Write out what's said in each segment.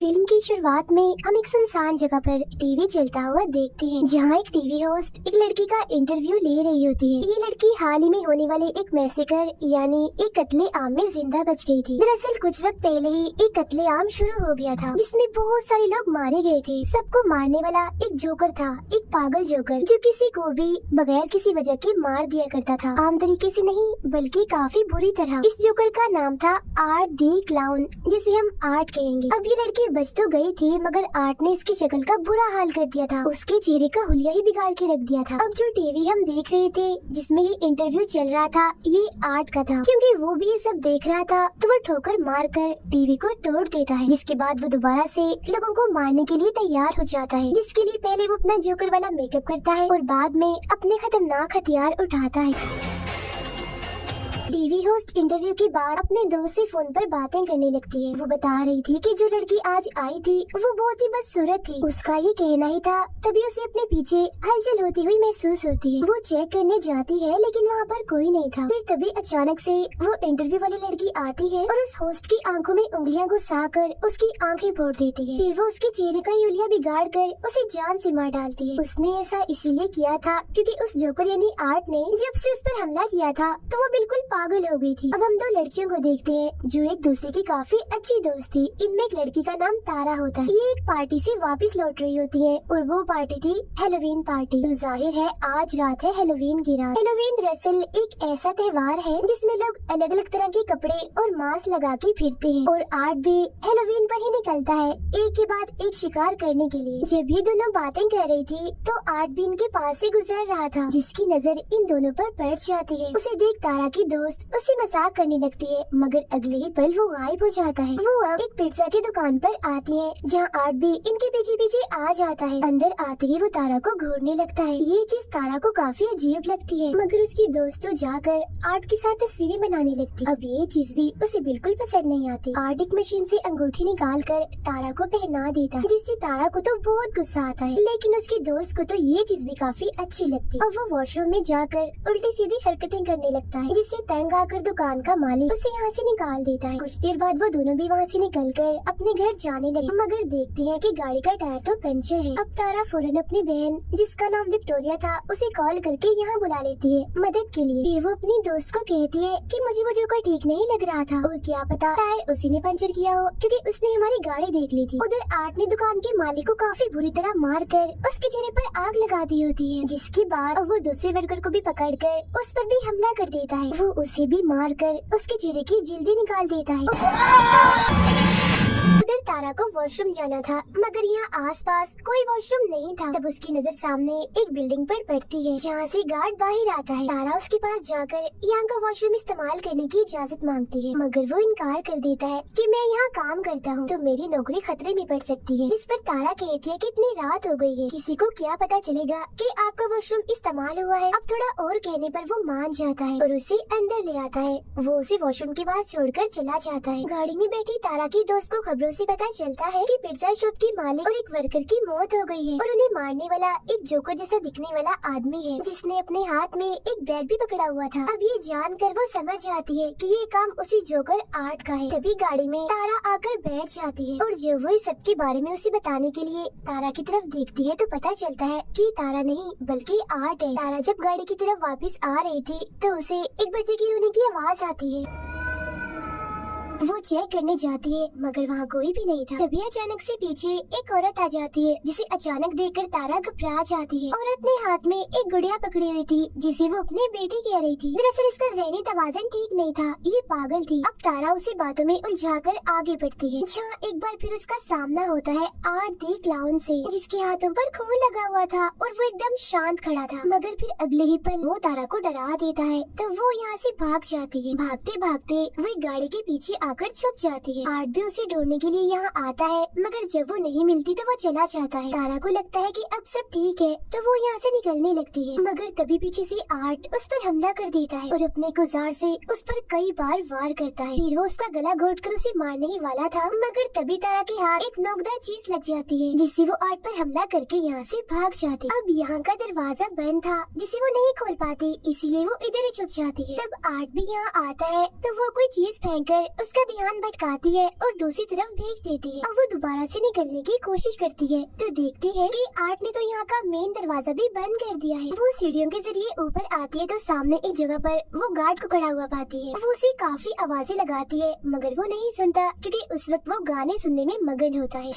Film की शुरुआत में हम एक सुनसान जगह पर टीवी चलता हुआ देखते हैं, जहां एक टीवी होस्ट एक लड़की का इंटरव्यू ले रही होती है। ये लड़की हाल ही में होने वाले एक मैसेकर यानी एक कत्ले आम में जिंदा बच गई थी। दरअसल कुछ वक्त पहले ही एक कत्ले आम शुरू हो गया था, जिसमें बहुत सारे लोग मारे गए थे। सबको मारने वाला एक जोकर था, एक पागल जोकर, जो किसी को भी बगैर किसी वजह के मार दिया करता था। आम तरीके से नहीं, बल्कि काफी बुरी तरह। इस जोकर का नाम था आर्ट दी क्लाउन, जिसे हम आर्ट कहेंगे। अब ये लड़की बच तो गई थी, मगर आर्ट ने इसकी शक्ल का बुरा हाल कर दिया था। उसके चेहरे का हुलिया ही बिगाड़ के रख दिया था। अब जो टीवी हम देख रहे थे, जिसमें ये इंटरव्यू चल रहा था, ये आर्ट का था। क्योंकि वो भी ये सब देख रहा था, तो वो ठोकर मार कर टीवी को तोड़ देता है, जिसके बाद वो दोबारा से लोगों को मारने के लिए तैयार हो जाता है। जिसके लिए पहले वो अपना जोकर वाला मेकअप करता है और बाद में अपने खतरनाक हथियार उठाता है। टीवी होस्ट इंटरव्यू के बाद अपने दोस्त से फोन पर बातें करने लगती है। वो बता रही थी कि जो लड़की आज आई थी वो बहुत ही बदसूरत थी। उसका ये कहना ही था, तभी उसे अपने पीछे हलचल होती हुई महसूस होती है। वो चेक करने जाती है, लेकिन वहाँ पर कोई नहीं था। फिर तभी अचानक से वो इंटरव्यू वाली लड़की आती है और उस होस्ट की आंखों में उंगलियां घुसा कर उसकी आंखें फोड़ देती है। फिर वो उसके चेहरे का यूलिया बिगाड़ कर उसे जान से मार डालती है। उसने ऐसा इसीलिए किया था क्योंकि उस जोकर यानी आर्ट ने जब से उस पर हमला किया था, तो वो बिल्कुल पागल हो गई थी। अब हम दो लड़कियों को देखते हैं जो एक दूसरे की काफी अच्छी दोस्त थी। इनमें एक लड़की का नाम तारा होता है। ये एक पार्टी से वापस लौट रही होती है और वो पार्टी थी हेलोवीन पार्टी। तो जाहिर है आज रात है हेलोवीन की रात। हेलोवीन दरअसल एक ऐसा त्योहार है जिसमें लोग अलग अलग तरह के कपड़े और मास्क लगा के फिरते हैं, और आर्ट भी हेलोवीन पर ही निकलता है एक के बाद एक शिकार करने के लिए। जब ये दोनों बातें कर रही थी, तो आर्ट भी इनके पास से गुजर रहा था, जिसकी नजर इन दोनों पर पड़ जाती है। उसे देख तारा की दोस्त उससे मजाक करने लगती है, मगर अगले ही पल वो गायब हो जाता है। वो अब एक पिज्जा की दुकान पर आती है, जहाँ आर्ट भी इनके पीछे पीछे आ जाता है। अंदर आते ही वो तारा को घूरने लगता है। ये चीज तारा को काफी अजीब लगती है, मगर उसकी दोस्त तो जाकर आर्ट के साथ तस्वीरें बनाने लगती है। अब ये चीज भी उसे बिल्कुल पसंद नहीं आती। आर्ट एक मशीन से अंगूठी निकाल कर तारा को पहना देता है, जिससे तारा को तो बहुत गुस्सा आता है, लेकिन उसकी दोस्त को तो ये चीज भी काफी अच्छी लगती है। अब वो वॉशरूम में जाकर उल्टी सीधी हरकतें करने लगता है, जिससे तंग आकर दुकान का मालिक उसे यहाँ से निकाल देता है। कुछ देर बाद वो दोनों भी वहाँ से निकलकर अपने घर जाने लगे, मगर देखते हैं कि गाड़ी का टायर तो पंचर है। अब तारा फौरन अपनी बहन, जिसका नाम विक्टोरिया था, उसे कॉल करके यहाँ बुला लेती है मदद के लिए। फिर वो अपनी दोस्त को कहती है कि मुझे वो जोकर ठीक नहीं लग रहा था, और क्या पता टायर उसी ने पंचर किया हो, क्योंकि उसने हमारी गाड़ी देख ली थी। उधर आर्ट ने दुकान के मालिक को काफी बुरी तरह मार कर उसके चेहरे पर आग लगा दी होती है, जिसके बाद वो दूसरे वर्कर को भी पकड़ कर उस पर भी हमला कर देता है। वो उसे भी मार कर उसके चेहरे की जल्दी निकाल देता है। उधर तारा को वॉशरूम जाना था, मगर यहाँ आसपास कोई वॉशरूम नहीं था। तब उसकी नजर सामने एक बिल्डिंग पर पड़ती है, जहाँ से गार्ड बाहर आता है। तारा उसके पास जाकर यहाँ का वॉशरूम इस्तेमाल करने की इजाजत मांगती है, मगर वो इनकार कर देता है कि मैं यहाँ काम करता हूँ, तो मेरी नौकरी खतरे में पड़ सकती है। जिस पर तारा कहती है कि इतनी रात हो गई है, किसी को क्या पता चलेगा कि आपका वॉशरूम इस्तेमाल हुआ है। अब थोड़ा और कहने पर वो मान जाता है और उसे अंदर ले आता है। वो उसे वॉशरूम के पास छोड़कर चला जाता है। गाड़ी में बैठी तारा की दोस्त को खबरों से पता चलता है कि पिज्जा शॉप की मालिक और एक वर्कर की मौत हो गई है, और उन्हें मारने वाला एक जोकर जैसा दिखने वाला आदमी है, जिसने अपने हाथ में एक बैग भी पकड़ा हुआ था। अब ये जानकर वो समझ जाती है कि ये काम उसी जोकर आर्ट का है। तभी गाड़ी में तारा आकर बैठ जाती है, और जब वो इस सब के बारे में उसे बताने के लिए तारा की तरफ देखती है, तो पता चलता है कि तारा नहीं बल्कि आर्ट है। तारा जब गाड़ी की तरफ वापस आ रही थी, तो उसे एक बच्चे की रोने की आवाज आती है। वो चेक करने जाती है, मगर वहाँ कोई भी नहीं था। तभी अचानक से पीछे एक औरत आ जाती है, जिसे अचानक देखकर तारा घबरा जाती है। औरत ने हाथ में एक गुड़िया पकड़ी हुई थी, जिसे वो अपने बेटे कह रही थी। दरअसल इसका ज़हनी तवाज़ुन ठीक नहीं था, ये पागल थी। अब तारा उसे बातों में उलझाकर आगे बढ़ती है, जहाँ एक बार फिर उसका सामना होता है आर्ट दी क्लाउन से, जिसके हाथों पर खून लगा हुआ था और वो एकदम शांत खड़ा था। मगर फिर अगले ही पल वो तारा को डरा देता है, तो वो यहाँ से भाग जाती है। भागते भागते वो एक गाड़ी के पीछे आकर छुप जाती है। आर्ट भी उसे ढूंढने के लिए यहाँ आता है, मगर जब वो नहीं मिलती तो वो चला जाता है। तारा को लगता है कि अब सब ठीक है, तो वो यहाँ से निकलने लगती है, मगर तभी पीछे से आर्ट उस पर हमला कर देता है और अपने औजार से उस पर कई बार वार करता है। फिर वो उसका गला घोटकर उसे मारने ही वाला था, मगर तभी तारा के हाथ एक नोकदार चीज लग जाती है, जिससे वो आर्ट पर हमला करके यहाँ से भाग जाती है। अब यहाँ का दरवाजा बंद था, जिसे वो नहीं खोल पाती, इसीलिए वो इधर ही छुप जाती है। तब आर्ट भी यहाँ आता है, तो वो कोई चीज फेंक कर उसके उसका ध्यान भटकाती है और दूसरी तरफ भेज देती है। अब वो दोबारा से निकलने की कोशिश करती है तो देखती है कि आर्ट ने तो यहाँ का मेन दरवाजा भी बंद कर दिया है। वो सीढ़ियों के जरिए ऊपर आती है तो सामने एक जगह पर वो गार्ड को खड़ा हुआ पाती है। वो उसे काफी आवाजें लगाती है मगर वो नहीं सुनता क्योंकि उस वक्त वो गाने सुनने में मगन होता है।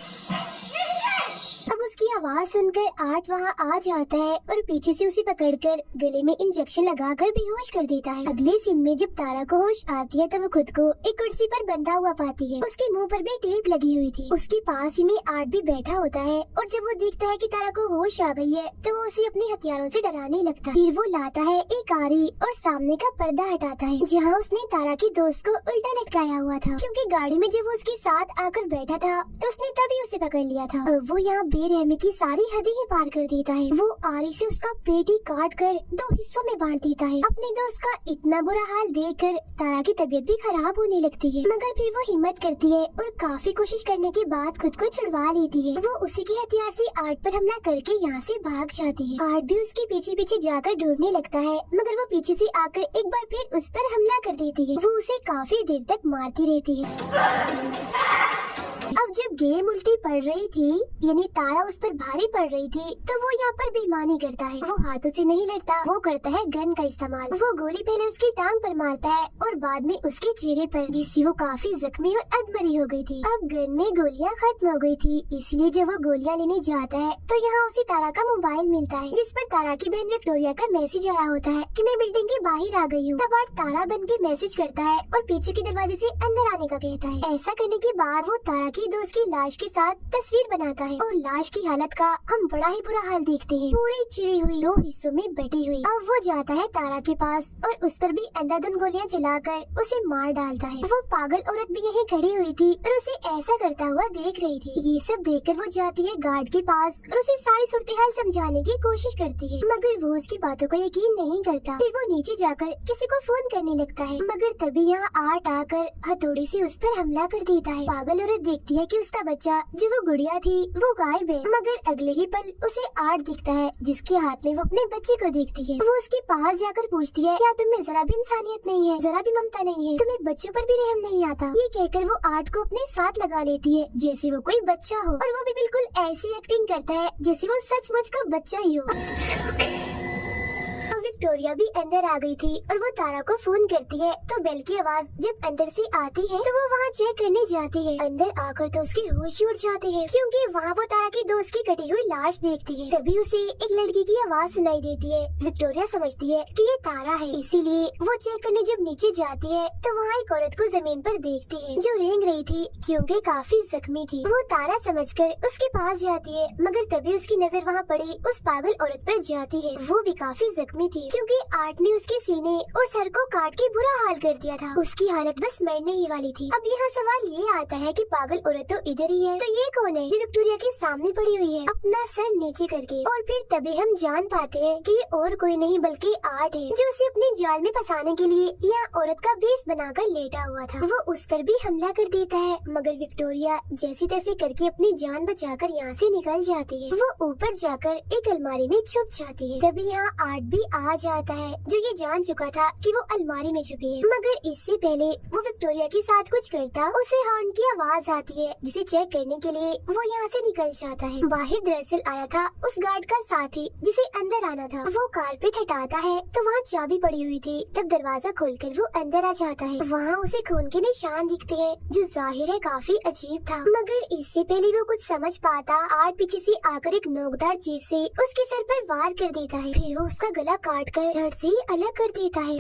अब उसकी आवाज सुनकर आर्ट वहाँ आ जाता है और पीछे से उसे पकड़कर गले में इंजेक्शन लगाकर बेहोश कर देता है। अगले सीन में जब तारा को होश आती है तो वो खुद को एक कुर्सी पर बंधा हुआ पाती है। उसके मुंह पर भी टेप लगी हुई थी। उसके पास ही में आर्ट भी बैठा होता है और जब वो देखता है कि तारा को होश आ गई है तो वो उसे अपने हथियारों से डराने लगता है। फिर वो लाता है एक आरी और सामने का पर्दा हटाता है जहाँ उसने तारा की दोस्त को उल्टा लटकाया हुआ था, क्योंकि गाड़ी में जब वो उसके साथ आकर बैठा था तो उसने तभी उसे पकड़ लिया था। वो यहाँ बेरहमी की सारी हदें ही पार कर देता है। वो आरी से उसका पेट ही काट कर 2 हिस्सों में बांट देता है। अपने दोस्त का इतना बुरा हाल देखकर तारा की तबीयत भी खराब होने लगती है, मगर फिर वो हिम्मत करती है और काफी कोशिश करने के बाद खुद को छुड़वा लेती है। वो उसी के हथियार से आर्ट पर हमला करके यहाँ से भाग जाती है। आर्ट भी उसके पीछे पीछे जाकर ढूंढने लगता है मगर वो पीछे से आकर एक बार फिर उस पर हमला कर देती है। वो उसे काफी देर तक मारती रहती है। अब जब गेम उल्टी पड़ रही थी यानी तारा उस पर भारी पड़ रही थी तो वो यहाँ पर बेईमानी करता है। वो हाथों से नहीं लड़ता, वो करता है गन का इस्तेमाल। वो गोली पहले उसकी टांग पर मारता है और बाद में उसके चेहरे पर, जिससे वो काफी जख्मी और अधमरी हो गई थी। अब गन में गोलियां खत्म हो गई थी, इसलिए जब वो गोलियां लेने जाता है तो यहाँ उसे तारा का मोबाइल मिलता है जिस पर तारा की बहन विक्टोरिया का मैसेज आया होता है कि मैं बिल्डिंग के बाहर आ गई हूँ। तब आर्ट तारा बन के मैसेज करता है और पीछे के दरवाजे से अंदर आने का कहता है। ऐसा करने के बाद वो तारा की दोस्त की लाश के साथ तस्वीर बनाता है और लाश की हालत का हम बड़ा ही बुरा हाल देखते हैं, पूरी चिरी हुई 2 हिस्सों में बटी हुई। अब वो जाता है तारा के पास और उस पर भी अंधाधुंध गोलियां चलाकर उसे मार डालता है। वो पागल औरत भी यहीं खड़ी हुई थी और उसे ऐसा करता हुआ देख रही थी। ये सब देखकर वो जाती है गार्ड के पास और उसे सारी सूरत हाल समझाने की कोशिश करती है, मगर वो उसकी बातों को यकीन नहीं करता। फिर वो नीचे जाकर किसी को फोन करने लगता है, मगर तभी यहाँ आर्ट आकर हथौड़ी से उस पर हमला कर देता है। पागल औरत देखती है कि उसका बच्चा जो वो गुड़िया थी वो गायब है, मगर अगले ही पल उसे आर्ट दिखता है जिसके हाथ में वो अपने बच्चे को देखती है। वो उसके पास जाकर पूछती है, क्या तुम्हें जरा भी इंसानियत नहीं है, जरा भी ममता नहीं है, तुम्हें बच्चों पर भी रहम नहीं आता? ये कहकर वो आर्ट को अपने साथ लगा लेती है जैसे वो कोई बच्चा हो, और वो भी बिल्कुल ऐसी एक्टिंग करता है जैसे वो सचमुच का बच्चा ही हो। विक्टोरिया भी अंदर आ गई थी और वो तारा को फोन करती है तो बेल की आवाज जब अंदर से आती है तो वो वहाँ चेक करने जाती है। अंदर आकर तो उसकी होश उड़ जाती है क्योंकि वहाँ वो तारा की दोस्त की कटी हुई लाश देखती है। तभी उसे एक लड़की की आवाज सुनाई देती है। विक्टोरिया समझती है कि ये तारा है, इसीलिए वो चेक करने जब नीचे जाती है तो वहाँ एक औरत को जमीन पर देखती है जो रेंग रही थी क्योंकि काफी जख्मी थी। वो तारा समझकर उसके पास जाती है, मगर तभी उसकी नजर वहाँ पड़ी उस पागल औरत पर जाती है। वो भी काफी जख्मी थी क्योंकि आर्ट ने उसके सीने और सर को काट के बुरा हाल कर दिया था। उसकी हालत बस मरने ही वाली थी। अब यहाँ सवाल ये आता है कि पागल औरत तो इधर ही है, तो ये कौन है जो विक्टोरिया के सामने पड़ी हुई है अपना सर नीचे करके? और फिर तभी हम जान पाते हैं कि ये और कोई नहीं बल्कि आर्ट है जो उसे अपने जाल में फंसाने के लिए यहाँ औरत का भेष बनाकर लेटा हुआ था। वो उस पर भी हमला कर देता है, मगर विक्टोरिया जैसे तैसे करके अपनी जान बचाकर यहाँ से निकल जाती है। वो ऊपर जाकर एक अलमारी में छुप जाती है। तभी यहाँ आर्ट भी आ जाता है जो ये जान चुका था कि वो अलमारी में छुपी है, मगर इससे पहले वो विक्टोरिया के साथ कुछ करता उसे हॉर्न की आवाज आती है जिसे चेक करने के लिए वो यहाँ से निकल जाता है। बाहर दरअसल आया था उस गार्ड का साथी जिसे अंदर आना था। वो कारपेट हटाता है तो वहाँ चाबी पड़ी हुई थी। तब दरवाजा खोलकर वो अंदर आ जाता है। वहाँ उसे खून के निशान दिखते हैं जो जाहिर है काफी अजीब था, मगर इससे पहले वो कुछ समझ पाता आर्ट पीछे से आकर एक नोकदार चीज से उसके सर पर वार कर देता है। फिर वो उसका गला काट कर धड़ से अलग कर देता है।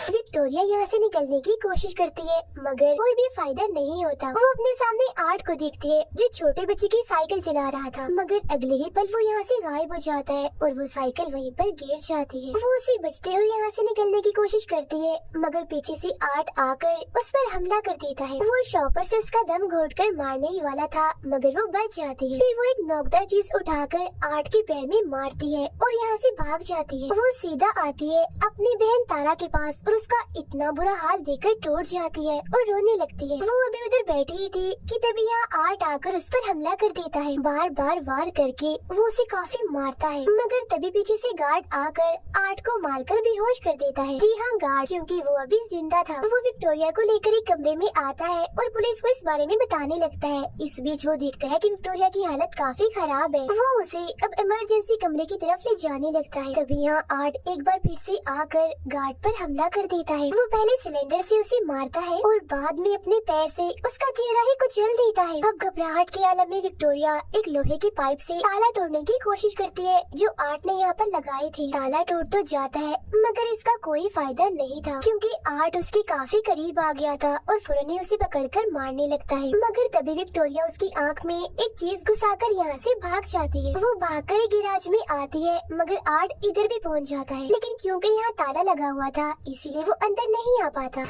विक्टोरिया यहाँ से निकलने की कोशिश करती है, मगर कोई भी फायदा नहीं होता। वो अपने सामने आर्ट को देखती है जो छोटे बच्चे की साइकिल चला रहा था, मगर अगले ही पल वो यहाँ से गायब हो जाता है और वो साइकिल वहीं पर गिर जाती है। वो उसे बचते हुए यहाँ से निकलने की कोशिश करती है, मगर पीछे से आर्ट आकर उस पर हमला कर देता है। वो शॉपर से उसका दम घोटकर मारने ही वाला था, मगर वो बच जाती है। फिर वो एक नोकदार चीज उठाकर आर्ट के पैर में मारती है और यहाँ से भाग जाती है। वो सीधा आती है अपनी बहन तारा के पास और उसका उसका इतना बुरा हाल देखकर टूट जाती है और रोने लगती है। वो अभी उधर बैठी ही थी कि तभी यहाँ आर्ट आकर उस पर हमला कर देता है। बार बार वार करके वो उसे काफी मारता है, मगर तभी पीछे से गार्ड आकर आर्ट को मारकर बेहोश कर देता है। जी हाँ, गार्ड, क्योंकि वो अभी जिंदा था। वो विक्टोरिया को लेकर एक कमरे में आता है और पुलिस को इस बारे में बताने लगता है। इस बीच वो देखता है कि विक्टोरिया की हालत काफी खराब है। वो उसे अब इमरजेंसी कमरे की तरफ ले जाने लगता है। तभी यहाँ आर्ट एक बार फिर से आकर गार्ड पर हमला कर देता है। वो पहले सिलेंडर से उसे मारता है और बाद में अपने पैर से उसका चेहरा ही कुचल देता है। अब घबराहट के आलम में विक्टोरिया एक लोहे की पाइप से ताला तोड़ने की कोशिश करती है जो आर्ट ने यहाँ पर लगाए थे। ताला टूट तो जाता है मगर इसका कोई फायदा नहीं था, क्योंकि आर्ट उसके काफी करीब आ गया था और फौरन ही उसे पकड़कर मारने लगता है। मगर तभी विक्टोरिया उसकी आंख में एक चीज घुसाकर यहाँ से भाग जाती है। वो भागकर एक गैराज में आती है मगर आर्ट इधर भी पहुँच जाता है, लेकिन क्योंकि यहाँ ताला लगा हुआ था इसीलिए वो अंदर नहीं आ पाता।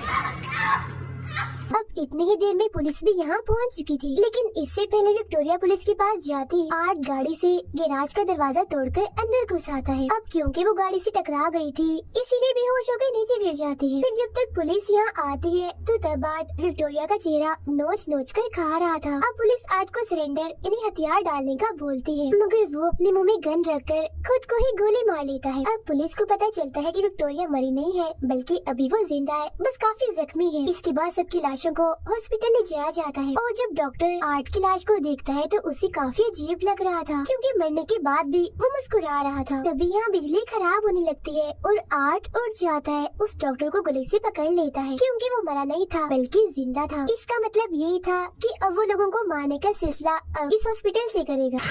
अब इतनी ही देर में पुलिस भी यहाँ पहुँच चुकी थी, लेकिन इससे पहले विक्टोरिया पुलिस के पास जाती आर्ट गाड़ी से गैराज का दरवाजा तोड़कर अंदर घुस आता है। अब क्योंकि वो गाड़ी से टकरा गई थी इसीलिए बेहोश होकर नीचे गिर जाती है। फिर जब तक पुलिस यहाँ आती है तो तब आर्ट विक्टोरिया का चेहरा नोच नोच कर खा रहा था। अब पुलिस आर्ट को सरेंडर यानी हथियार डालने का बोलती है, मगर वो अपने मुँह में गन रखकर खुद को ही गोली मार लेता है। अब पुलिस को पता चलता है कि विक्टोरिया मरी नहीं है बल्कि अभी वो जिंदा है, बस काफी जख्मी है। इसके बाद सबकी लाशों को हॉस्पिटल ले जाया जाता है और जब डॉक्टर आर्ट की लाश को देखता है तो उसे काफी अजीब लग रहा था, क्योंकि मरने के बाद भी वो मुस्कुरा रहा था। तभी यहाँ बिजली खराब होने लगती है और आर्ट उठ जाता है, उस डॉक्टर को गले से पकड़ लेता है क्योंकि वो मरा नहीं था बल्कि जिंदा था। इसका मतलब यही था कि अब वो लोगों को मारने का सिलसिला अब इस हॉस्पिटल से करेगा।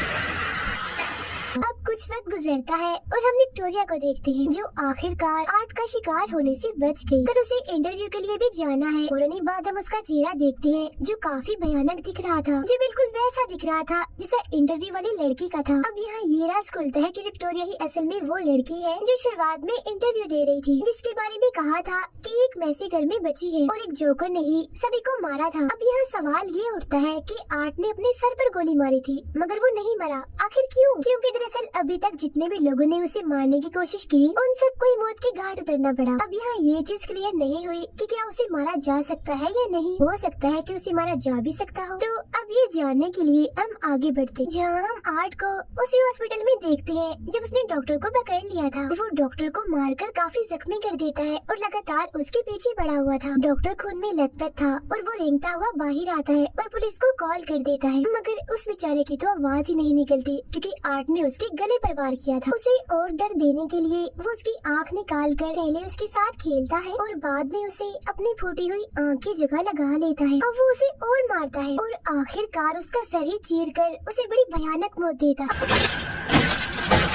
अब कुछ वक्त गुजरता है और हम विक्टोरिया को देखते हैं जो आखिरकार आर्ट का शिकार होने से बच गई। फिर उसे इंटरव्यू के लिए भी जाना है और उन्हीं बाद हम उसका चेहरा देखते हैं जो काफी भयानक दिख रहा था, जो बिल्कुल वैसा दिख रहा था जैसा इंटरव्यू वाली लड़की का था। अब यहाँ ये राज खुलता है कि विक्टोरिया ही असल में वो लड़की है जो शुरुआत में इंटरव्यू दे रही थी, जिसके बारे में कहा था कि एक मैसे घर में बची है और एक जोकर ने ही सभी को मारा था। अब यहाँ सवाल ये उठता है कि आर्ट ने अपने सर पर गोली मारी थी मगर वो नहीं मरा, आखिर क्यों? क्योंकि दरअसल अभी तक जितने भी लोगों ने उसे मारने की कोशिश की उन सबको ही मौत के घाट उतरना पड़ा। अब यहाँ ये चीज क्लियर नहीं हुई कि क्या उसे मारा जा सकता है या नहीं। हो सकता है कि उसे मारा जा भी सकता हो। तो अब ये जानने के लिए हम आगे बढ़ते, जहाँ हम आर्ट को उसी हॉस्पिटल में देखते हैं जब उसने डॉक्टर को पकड़ लिया था। वो डॉक्टर को मारकर काफी जख्मी कर देता है और लगातार उसके पीछे पड़ा हुआ था। डॉक्टर खून में लथपथ था और वो रेंगता हुआ बाहर आता है और पुलिस को कॉल कर देता है, मगर उस बेचारे की तो आवाज ही नहीं निकलती क्योंकि आर्ट ने उसके गले पर वार किया था। उसे और दर्द देने के लिए वो उसकी आंख निकाल कर पहले उसके साथ खेलता है और बाद में उसे अपनी फूटी हुई आंख की जगह लगा लेता है। अब वो उसे और मारता है और आखिरकार उसका सर ही चीर कर उसे बड़ी भयानक मौत देता है।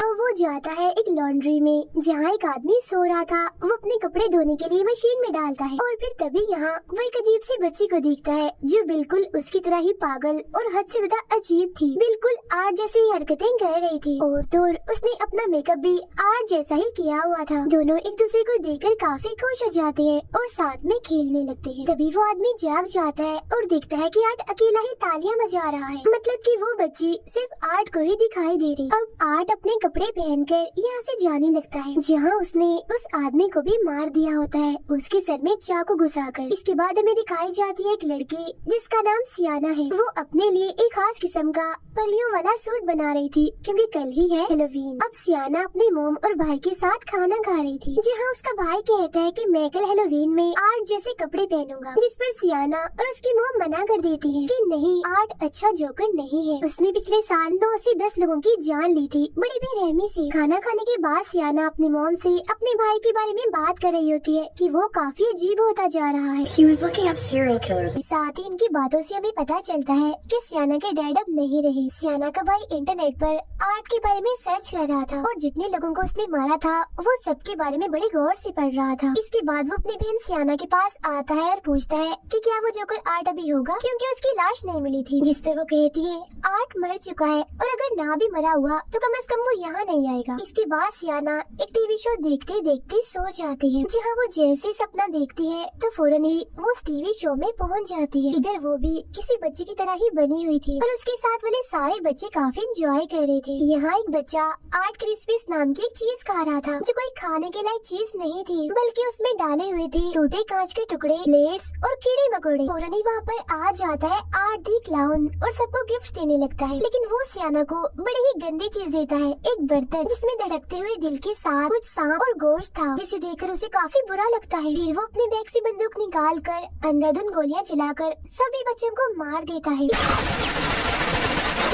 अब वो जाता है एक लॉन्ड्री में जहाँ एक आदमी सो रहा था। वो अपने कपड़े धोने के लिए मशीन में डालता है और फिर तभी यहाँ वो एक अजीब सी बच्ची को देखता है जो बिल्कुल उसकी तरह ही पागल और हद से ज्यादा अजीब थी। बिल्कुल आर्ट जैसी हरकतें कर रही थी और तो उसने अपना मेकअप भी आर्ट जैसा ही किया हुआ था। दोनों एक दूसरे को देखकर काफी खुश हो जाते हैं और साथ में खेलने लगते हैं। तभी वो आदमी जाग जाता है और देखता है कि आर्ट अकेला ही तालियां बजा रहा है, मतलब कि वो बच्ची सिर्फ आर्ट को ही दिखाई दे रही। अब आर्ट अपने कपड़े पहनकर यहाँ से जाने लगता है जहाँ उसने उस आदमी को भी मार दिया होता है, उसके सर में चाकू घुसाकर। इसके बाद हमें दिखाई जाती है एक लड़की जिसका नाम सियाना है। वो अपने लिए एक खास किस्म का परियों वाला सूट बना रही थी क्योंकि कल ही है हेलोवीन। अब सियाना अपने मोम और भाई के साथ खाना खा रही थी जहाँ उसका भाई कहता है कि मैं कल हेलोवीन में आर्ट जैसे कपड़े पहनूंगा, जिस पर सियाना और उसकी मोम मना कर देती है कि नहीं, आर्ट अच्छा जोकर नहीं है। उसने पिछले साल 9 से 10 लोगों की जान ली थी बड़ी बेरहमी से। खाना खाने के बाद सियाना अपने मोम से अपने भाई के बारे में बात कर रही होती है कि वो काफी अजीब होता जा रहा है। He was looking up serial killers. साथ ही इनकी बातों से हमें पता चलता है कि सियाना के डैड अब नहीं रहे। सियाना का भाई इंटरनेट पर आर्ट के बारे में सर्च कर रहा था और जितने लोगों को उसने मारा था वो सबके बारे में बड़े गौर से पढ़ रहा था। इसके बाद वो अपनी बहन सियाना के पास आता है और पूछता है कि क्या वो जोकर आर्ट अभी होगा, क्योंकि उसकी लाश नहीं मिली थी। जिस पर वो कहती है आर्ट मर चुका है और अगर ना भी मरा हुआ तो कम से कम वो यहाँ नहीं आएगा। इसके बाद सियाना एक टीवी शो देखते देखते सो जाती है, जहाँ वो जैसे सपना देखती है तो फौरन ही वो उस टीवी शो में पहुँच जाती है। इधर वो भी किसी बच्चे की तरह ही बनी हुई थी और उसके साथ वाले सारे बच्चे काफी एंजॉय कर रहे थे। यहाँ एक बच्चा आर्ट क्रिस्पीज नाम की एक चीज खा रहा था, जो कोई खाने के लायक चीज नहीं थी, बल्कि उसमें डाले हुए थे टूटे कांच के टुकड़े, प्लेट्स और कीड़े मकोड़े। फौरन ही वहाँ पर आ जाता है आर्ट दी क्लाउन और सबको गिफ्ट देने लगता है, लेकिन वो सियाना को बड़ी ही गंदी चीज देता है, एक बर्तन जिसमें धड़कते हुए दिल के साथ कुछ सांप और गोश्त था, जिसे देखकर उसे काफी बुरा लगता है। फिर वो अपने बैग से बंदूक निकाल कर अंधाधुंध गोलियां चलाकर सभी बच्चों को मार देता है।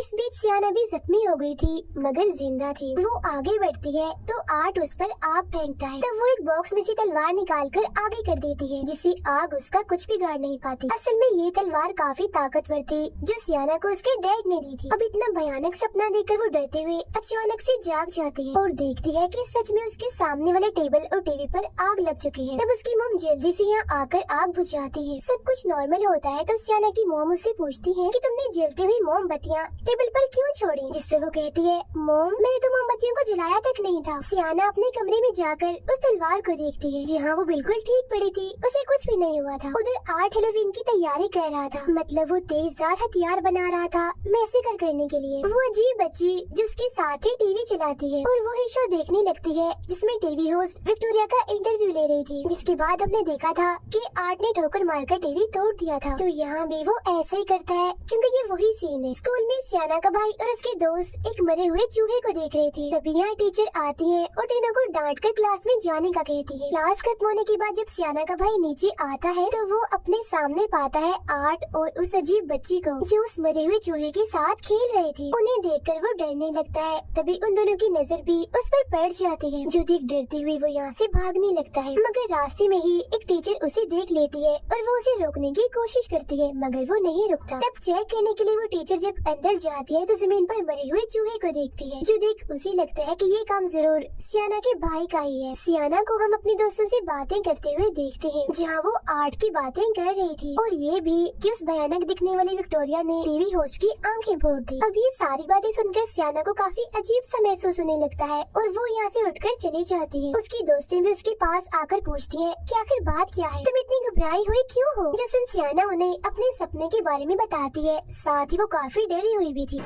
इस बीच सियाना भी जख्मी हो गई थी मगर जिंदा थी। वो आगे बढ़ती है तो आर्ट उस पर आग फेंकता है, तो वो एक बॉक्स में से तलवार निकाल कर आगे कर देती है, जिससे आग उसका कुछ बिगाड़ नहीं पाती। असल में ये तलवार काफी ताकतवर थी, जो सियाना को उसके डैड ने दी थी। अब इतना भयानक सपना देखकर वो डरते हुए अचानक से जाग जाती है और देखती है कि सच में उसके सामने वाले टेबल और टीवी पर आग लग चुकी है। तब उसकी मॉम जल्दी से यहाँ आकर आग बुझाती है। सब कुछ नॉर्मल होता है तो सियाना की मॉम उससे पूछती है कि तुमने जलती हुई मोमबत्तियाँ टेबल पर क्यों छोड़ी, जिस पे वो कहती है मॉम मैंने तो मोमबत्तियों को जलाया तक नहीं था। सियाना अपने कमरे में जाकर उस तलवार को देखती है, जी हाँ वो बिल्कुल ठीक पड़ी थी, उसे कुछ भी नहीं हुआ था। उधर आर्ट हेलोवीन की तैयारी कर रहा था, मतलब वो तेजधार हथियार बना रहा था मैसेकर करने के लिए। वो अजीब बच्ची जो उसके साथ ही टीवी चलाती है और वो ही शो देखने लगती है जिसमें टीवी होस्ट विक्टोरिया का इंटरव्यू ले रही थी। जिसके बाद हमने देखा था कि आर्ट ने ठोकर मारकर टीवी तोड़ दिया था, तो यहाँ भी वो ऐसा ही करता है क्योंकि ये वही सीन है। स्कूल में सियाना का भाई और उसके दोस्त एक मरे हुए चूहे को देख रहे थे, तभी यहाँ टीचर आती है और तीनों को डांट कर क्लास में जाने का कहती है। क्लास खत्म होने के बाद जब सियाना का भाई नीचे आता है तो वो अपने सामने पाता है आर्ट और उस अजीब बच्ची को जो उस मरे हुए चूहे के साथ खेल रही थी। उन्हें देखकर वो डरने लगता है, तभी उन दोनों की नजर भी उस पर पड़ जाती है, जो देख डरती हुई वो यहाँ से भागने लगता है। मगर रास्ते में ही एक टीचर उसे देख लेती है और वो उसे रोकने की कोशिश करती है, मगर वो नहीं रुकता। तब चेक करने के लिए वो टीचर जब अंदर जाती है तो जमीन पर मरे हुए चूहे को देखती है, जो देख उसे लगता है कि ये काम जरूर सियाना के भाई का ही है। सियाना को हम अपने दोस्तों से बातें करते हुए देखते हैं, जहाँ वो आर्ट की बातें कर रही थी और ये भी कि उस भयानक दिखने वाली विक्टोरिया ने टीवी होस्ट की आंखें फोड़ दी। अब ये सारी बातें सुनकर सियाना को काफी अजीब सा महसूस होने लगता है और वो यहाँ से उठकर चली जाती है। उसकी दोस्तें भी उसके पास आकर पूछती है कि आखिर बात क्या है, तुम इतनी घबराई हुई क्यों हो। जो सुन सियाना उन्हें अपने सपने के बारे में बताती है, साथ ही वो काफी डरी हुई भी थी।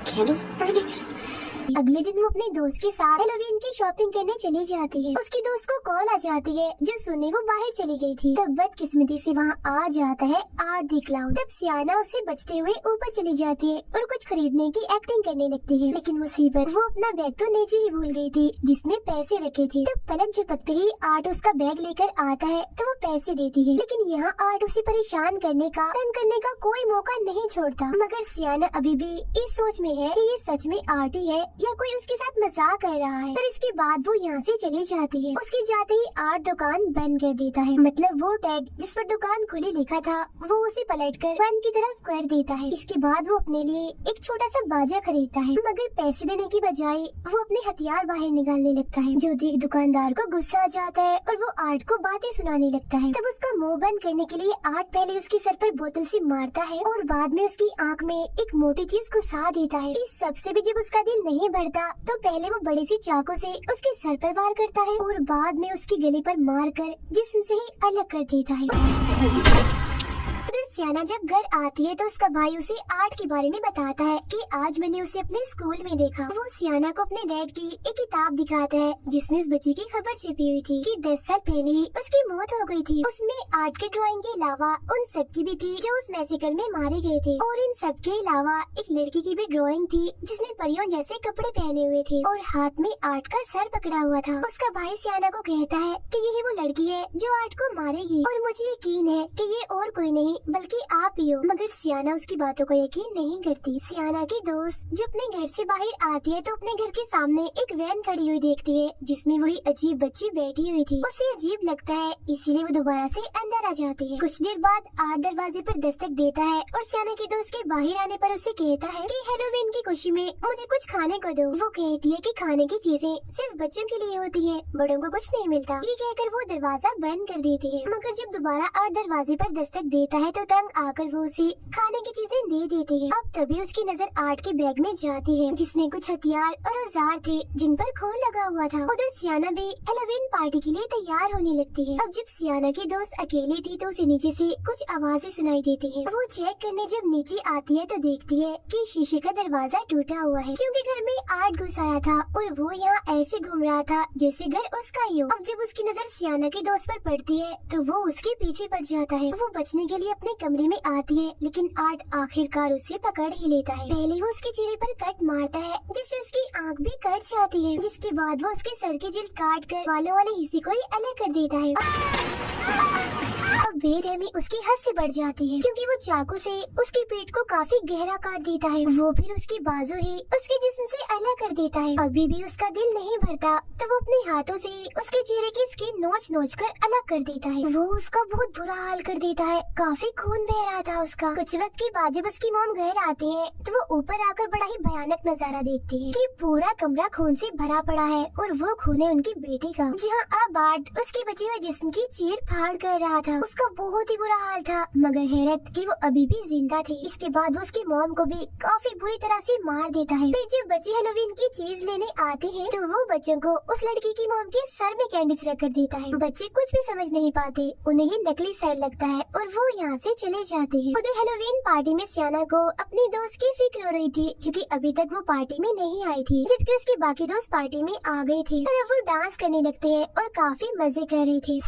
अगले दिन वो अपने दोस्त के साथ हेलोवीन की शॉपिंग करने चली जाती है। उसके दोस्त को कॉल आ जाती है, जो सुनने वो बाहर चली गई थी। तब बदकिस्मती से वहाँ आ जाता है आर्ट दी क्लाउन। तब सियाना उससे बचते हुए ऊपर चली जाती है और कुछ खरीदने की एक्टिंग करने लगती है, लेकिन मुसीबत वो अपना बैग तो नीचे ही भूल गई थी जिसमें पैसे रखे थे। तब पलक झपकते ही आर्ट उसका बैग लेकर आता है तो वो पैसे देती है, लेकिन यहाँ आर्ट उसे परेशान करने का तंग करने का कोई मौका नहीं छोड़ता। मगर सियाना अभी भी इस सोच में है कि ये सच में आर्ट ही है या कोई उसके साथ मजाक कर रहा है। पर इसके बाद वो यहाँ से चली जाती है। उसके जाते ही आर्ट दुकान बंद कर देता है, मतलब वो टैग जिस पर दुकान खुली लिखा था वो उसे पलटकर बंद की तरफ कर देता है। इसके बाद वो अपने लिए एक छोटा सा बाजा खरीदता है, मगर पैसे देने की बजाय वो अपने हथियार बाहर निकालने लगता है, जो देख दुकानदार को गुस्सा आ जाता है और वो आर्ट को बातें सुनाने लगता है। तब उसका मुंह बंद करने के लिए आर्ट पहले उसके सर पर बोतल से मारता है और बाद में उसकी आँख में एक मोटी चीज घुसा देता है। इस सबसे भी जब उसका दिल नहीं बढ़ता तो पहले वो बड़ी सी चाकू से उसके सर पर वार करता है और बाद में उसके गले पर मारकर जिस्म से ही अलग कर देता है। सियाना जब घर आती है तो उसका भाई उसे आर्ट के बारे में बताता है कि आज मैंने उसे अपने स्कूल में देखा। वो सियाना को अपने डैड की एक किताब दिखाता है जिसमें उस बच्ची की खबर छिपी हुई थी कि 10 साल पहले ही उसकी मौत हो गई थी। उसमें आर्ट के ड्राइंग के अलावा उन सब की भी थी जो उस मैसेकर में मारे गए थे, और इन सब के अलावा एक लड़की की भी ड्राइंग थी जिसने परियों जैसे कपड़े पहने हुए थे और हाथ में आर्ट का सर पकड़ा हुआ था। उसका भाई सियाना को कहता है कि यही वो लड़की है जो आर्ट को मारेगी और मुझे यकीन है कि ये और कोई नहीं बल्कि आप ही हो। मगर सियाना उसकी बातों को यकीन नहीं करती। सियाना की दोस्त जो अपने घर से बाहर आती है तो अपने घर के सामने एक वैन खड़ी हुई देखती है जिसमें वही अजीब बच्ची बैठी हुई थी। उसे अजीब लगता है, इसीलिए वो दोबारा से अंदर आ जाती है। कुछ देर बाद आर्ट दरवाजे पर दस्तक देता है और सियाना की दोस्त के बाहर आने पर उसे कहता है कि हेलोवीन की खुशी में मुझे कुछ खाने को दो। वो कहती है कि खाने की चीजें सिर्फ बच्चों के लिए होती है, बड़ों को कुछ नहीं मिलता। ये कहकर वो दरवाजा बंद कर देती है। मगर जब दोबारा आर्ट दरवाजे पर दस्तक देता है तो तंग आकर वो उसे खाने की चीजें दे देती है। अब तभी उसकी नजर आर्ट के बैग में जाती है जिसमें कुछ हथियार और औजार थे जिन पर खून लगा हुआ था। उधर सियाना भी हेलोवीन पार्टी के लिए तैयार होने लगती है। अब जब सियाना की दोस्त अकेली थी तो उसे नीचे से कुछ आवाजें सुनाई देती है। वो चेक करने जब नीचे आती है तो देखती है कि शीशे का दरवाजा टूटा हुआ है क्योंकि घर में आर्ट घुस आया था और वो यहाँ ऐसे घूम रहा था जैसे घर उसका ही हो। अब जब उसकी नजर सियाना के दोस्त पर पड़ती है तो वो उसके पीछे पड़ जाता है। वो बचने के लिए अपने कमरे में आती है लेकिन आर्ट आखिरकार उसे पकड़ ही लेता है। पहले वो उसके चेहरे पर कट मारता है जिससे उसकी आंख भी कट जाती है, जिसके बाद वो उसके सर की जिल्द काट कर बालों वाले हिस्से को ही अलग कर देता है। अब बेरहमी उसकी हद से बढ़ जाती है क्योंकि वो चाकू से उसके पेट को काफी गहरा काट देता है। वो फिर उसकी बाजू ही उसके जिस्म से अलग कर देता है। अभी भी उसका दिल नहीं भरता तो वो अपने हाथों से उसके चेहरे की स्किन नोच नोच कर अलग कर देता है। वो उसका बहुत बुरा हाल कर देता है, काफी खून बह रहा था उसका। कुछ वक्त के बाद जब उसकी मॉम घर आती है तो वो ऊपर आकर बड़ा ही भयानक नजारा देखती है कि पूरा कमरा खून से भरा पड़ा है और वो खून है उनकी बेटी का, जहाँ अब आर्ट उसके बचे हुए जिस्म की चीर फाड़ कर रहा था। उसका बहुत ही बुरा हाल था मगर हैरत कि वो अभी भी जिंदा थी। इसके बाद वो उसकी मॉम को भी काफी बुरी तरह से मार देता है। फिर जब बच्चे हेलोवीन की चीज लेने आते हैं तो वो बच्चों को उस लड़की की मॉम के सर में कैंडीज रख कर देता है। बच्चे कुछ भी समझ नहीं पाते, उन्हें ये नकली सर लगता है और वो यहाँ से चले जाते हैं। उधर हेलोवीन पार्टी में सियाना को अपने दोस्त की फिक्र हो रही थी क्योंकि अभी तक वो पार्टी में नहीं आई थी, जबकि उसके बाकी दोस्त पार्टी में आ गए थे और अब वो डांस करने लगते हैं और काफी मजे कर रहे थे।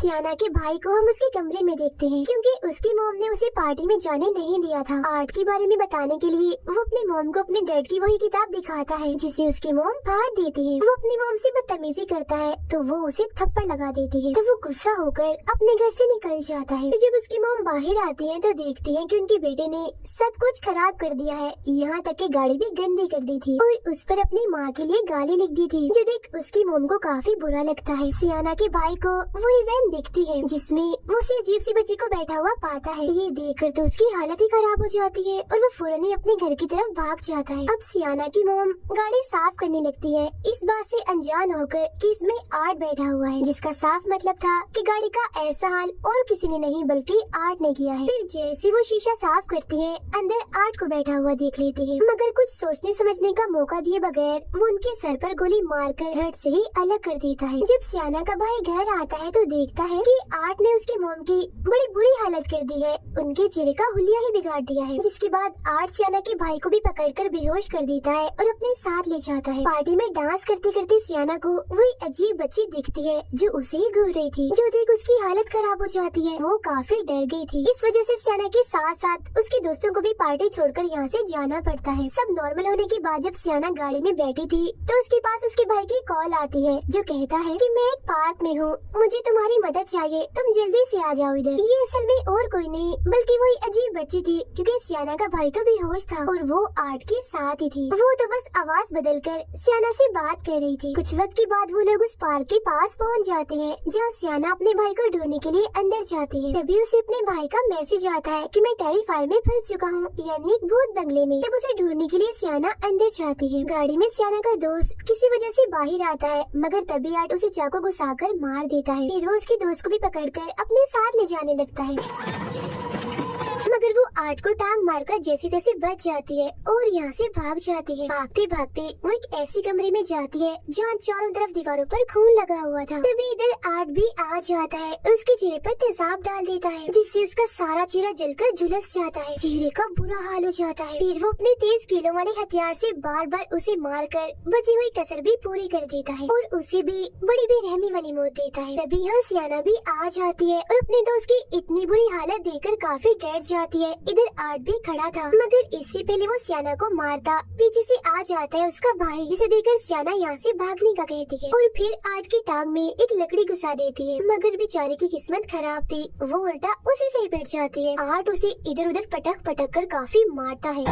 सियाना के भाई को हम उसके कमरे में देखते हैं क्योंकि उसकी मॉम ने उसे पार्टी में जाने नहीं दिया था। आर्ट के बारे में बताने के लिए वो अपनी मॉम को अपने डैड की वही किताब दिखाता है जिसे उसकी मॉम फाड़ देती है। वो अपनी मॉम से बदतमीजी करता है तो वो उसे थप्पड़ लगा देती है तो वो गुस्सा होकर अपने घर से निकल जाता है। जब उसकी मॉम बाहर आती है तो देखती है कि उनके बेटे ने सब कुछ खराब कर दिया है, यहाँ तक कि गाड़ी भी गंदी कर दी थी और उस पर अपनी माँ के लिए गाली लिख दी थी, जो देख उसकी मॉम को काफी बुरा लगता है। सियाना के भाई को वो इवेंट दिखती है जिसमें वो उसी अजीब सी बच्ची को बैठा हुआ पाता है। ये देखकर तो उसकी हालत ही खराब हो जाती है और वो फौरन ही अपने घर की तरफ भाग जाता है। अब सियाना की मॉम गाड़ी साफ करने लगती है इस बात से अनजान होकर कि इसमें आर्ट बैठा हुआ है, जिसका साफ मतलब था कि गाड़ी का ऐसा हाल और किसी ने नहीं बल्कि आर्ट ने किया है। फिर जैसे वो शीशा साफ करती है अंदर आर्ट को बैठा हुआ देख लेती है, मगर कुछ सोचने समझने का मौका दिए बगैर वो उनके सर पर गोली मारकर हट से ही अलग कर देता है। जब सियाना का भाई घर आता है तो देखता है कि आर्ट ने उसकी मॉम की बड़ी बुरी हालत कर दी है, उनके चेहरे का हुलिया ही बिगाड़ दिया है। जिसके बाद आर्ट सियाना के भाई को भी पकड़कर बेहोश कर देता है और अपने साथ ले जाता है। पार्टी में डांस करते करते सियाना को वही अजीब बच्ची दिखती है जो उसे ही घूर रही थी, जो देख उसकी हालत खराब हो जाती है। वो काफी डर गई थी, इस वजह से सियाना के साथ साथ उसके दोस्तों को भी पार्टी छोड़कर यहाँ से जाना पड़ता है। सब नॉर्मल होने के बाद जब सियाना गाड़ी में बैठी थी तो उसके पास उसके भाई की कॉल आती है जो कहता है कि मैं एक पार्क में हूँ, मुझे तुम्हारी मदद चाहिए, तुम जल्दी से आ जाओ इधर। ये असल में और कोई नहीं बल्कि वही अजीब बच्ची थी क्योंकि सियाना का भाई तो बेहोश था और वो आर्ट के साथ ही थी। वो तो बस आवाज बदलकर सियाना से बात कर रही थी। कुछ वक्त के बाद वो लोग उस पार्क के पास पहुंच जाते हैं जहाँ सियाना अपने भाई को ढूंढने के लिए अंदर जाती है। तभी उसे अपने भाई का मैसेज आता है कि मैं टेलीफायर में फंस चुका हूँ, यानी एक भूत बंगले में। तब उसे ढूंढने के लिए सियाना अंदर जाती है। गाड़ी में सियाना का दोस्त किसी वजह से बाहर आता है मगर तभी आर्ट उसे चाकू घुसाकर मार देता है। फिर वो उसके दोस्त को भी पकड़कर अपने साथ ले जाने लगता है मगर वो आर्ट को टांग मारकर जैसे तैसे बच जाती है और यहाँ से भाग जाती है। भागते भागते वो एक ऐसी कमरे में जाती है जहाँ चारों तरफ दीवारों पर खून लगा हुआ था। तभी इधर आर्ट भी आ जाता है और उसके चेहरे पर तेजाब डाल देता है जिससे उसका सारा चेहरा जलकर झुलस जाता है। चेहरे का बुरा हाल हो जाता है। फिर वो अपने तेज कीलों वाले हथियार से बार बार उसे मारकर बची हुई कसर भी पूरी कर देता है और उसे भी बड़ी बेरहमी वाली मौत देता है। तभी यहाँ सियाना भी आ जाती है और अपने दोस्त की इतनी बुरी हालत देखकर काफी डर जाती है। इधर आर्ट भी खड़ा था मगर इससे पहले वो सियाना को मारता पीछे से आ जाता है उसका भाई, जिसे देखकर सियाना यहाँ से भागने का कहती है और फिर आर्ट की टांग में एक लकड़ी घुसा देती है मगर बेचारे की किस्मत खराब थी, वो उल्टा उसी से ही पिट जाती है। आर्ट उसे इधर उधर पटक पटक कर काफी मारता है।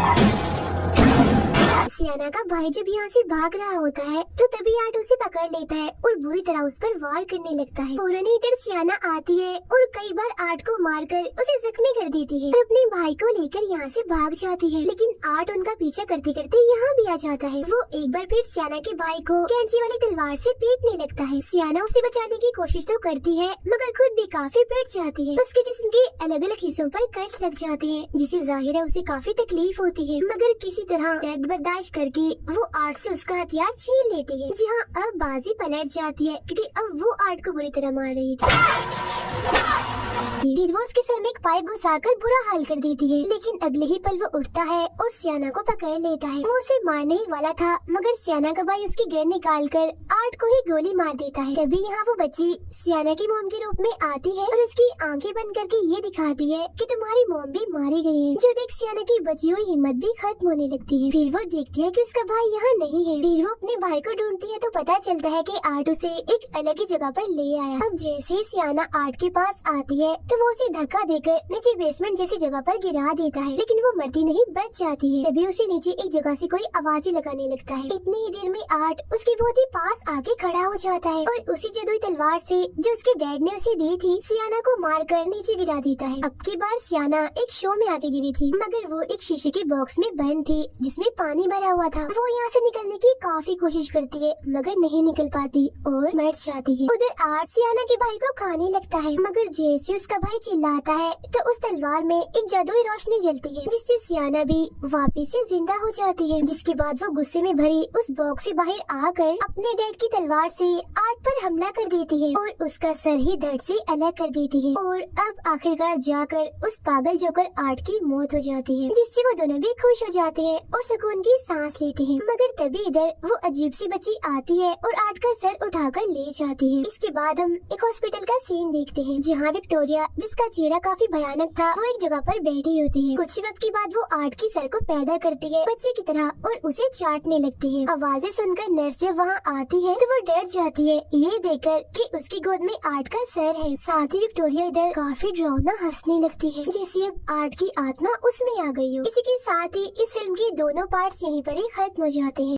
सियाना का भाई जब यहाँ से भाग रहा होता है तो तभी आर्ट उसे पकड़ लेता है और बुरी तरह उस पर वार करने लगता है। फौरन ही इधर सियाना आती है और कई बार आर्ट को मारकर उसे जख्मी कर देती है और अपने भाई को लेकर यहाँ से भाग जाती है। लेकिन आर्ट उनका पीछा करते करते यहाँ भी आ जाता है। वो एक बार फिर सियाना के भाई को कैंची वाली तलवार से पीटने लगता है। सियाना उसे बचाने की कोशिश तो करती है मगर खुद भी काफी पिट जाती है। उसके जिस्म के अलग अलग हिस्सों पर कट लग जाते हैं जिससे जाहिर है उसे काफी तकलीफ होती है, मगर किसी तरह दर्द बर्दाश्त करके वो आर्ट से उसका हथियार छीन लेती है। जी हाँ, अब बाजी पलट जाती है क्योंकि अब वो आर्ट को बुरी तरह मार रही थी। वो उसके सर में एक पाइप घुसाकर बुरा हाल कर देती है, लेकिन अगले ही पल वो उठता है और सियाना को पकड़ लेता है। वो उसे मारने ही वाला था मगर सियाना का भाई उसकी गन निकालकर आर्ट को ही गोली मार देता है। तभी यहाँ वो बच्ची सियाना की मोम के रूप में आती है और उसकी आंखें बंद करके ये दिखाती है कि तुम्हारी मोम भी मारी गई है। जो देख सियाना की बची हुई हिम्मत भी खत्म होने लगती है। फिर वो देखती है कि उसका भाई यहाँ नहीं है। फिर वो अपने भाई को ढूंढती है तो पता चलता है कि आर्ट उसे एक अलग ही जगह पर ले आया। अब जैसे ही सियाना आर्ट के पास आती है तो वो उसे धक्का देकर नीचे बेसमेंट जैसी जगह पर गिरा देता है, लेकिन वो मरती नहीं, बच जाती है। तभी उसे नीचे एक जगह से कोई आवाज़ें लगाने लगता है। इतनी ही देर में आर्ट उसके बहुत ही पास आके खड़ा हो जाता है और उसी जादुई तलवार से जो उसके डैड ने उसे दी थी सियाना को मारकर नीचे गिरा देता है। अब की बार सियाना एक शो में आके गिरी थी मगर वो एक शीशे के बॉक्स में बंद थी जिसमें पानी भरा हुआ था। वो यहाँ से निकलने की काफी कोशिश करती है मगर नहीं निकल पाती और मर जाती है। उधर आर्ट सियाना के भाई को खाने लगता है मगर जैसे उसका भाई चिल्लाता है तो उस तलवार में एक जादुई रोशनी जलती है जिससे सियाना भी वापस से जिंदा हो जाती है। जिसके बाद वो गुस्से में भरी उस बॉक्स से बाहर आकर अपने डैड की तलवार से आर्ट पर हमला कर देती है और उसका सर ही दर्द से अलग कर देती है। और अब आखिरकार जाकर उस पागल जोकर आर्ट की मौत हो जाती है जिससे वो दोनों भी खुश हो जाते हैं और सुकून की सांस लेते हैं। मगर तभी इधर वो अजीब सी बच्ची आती है और आर्ट का सर उठाकर ले जाती है। इसके बाद हम एक हॉस्पिटल का सीन देखते हैं जहाँ विक्टोरिया, जिसका चेहरा काफी भयानक था, वो एक जगह पर बैठी होती है। कुछ वक्त के बाद वो आर्ट की सर को पैदा करती है बच्चे की तरह और उसे चाटने लगती है। आवाजें सुनकर नर्स जब वहाँ आती है तो वो डर जाती है ये देखकर कि उसकी गोद में आर्ट का सर है। साथ ही विक्टोरिया इधर काफी डरावना हंसने लगती है जैसे अब आर्ट की आत्मा उसमें आ गई हो। इसी के साथ ही इस फिल्म के दोनों पार्ट्स यहीं पर ही खत्म हो जाते हैं।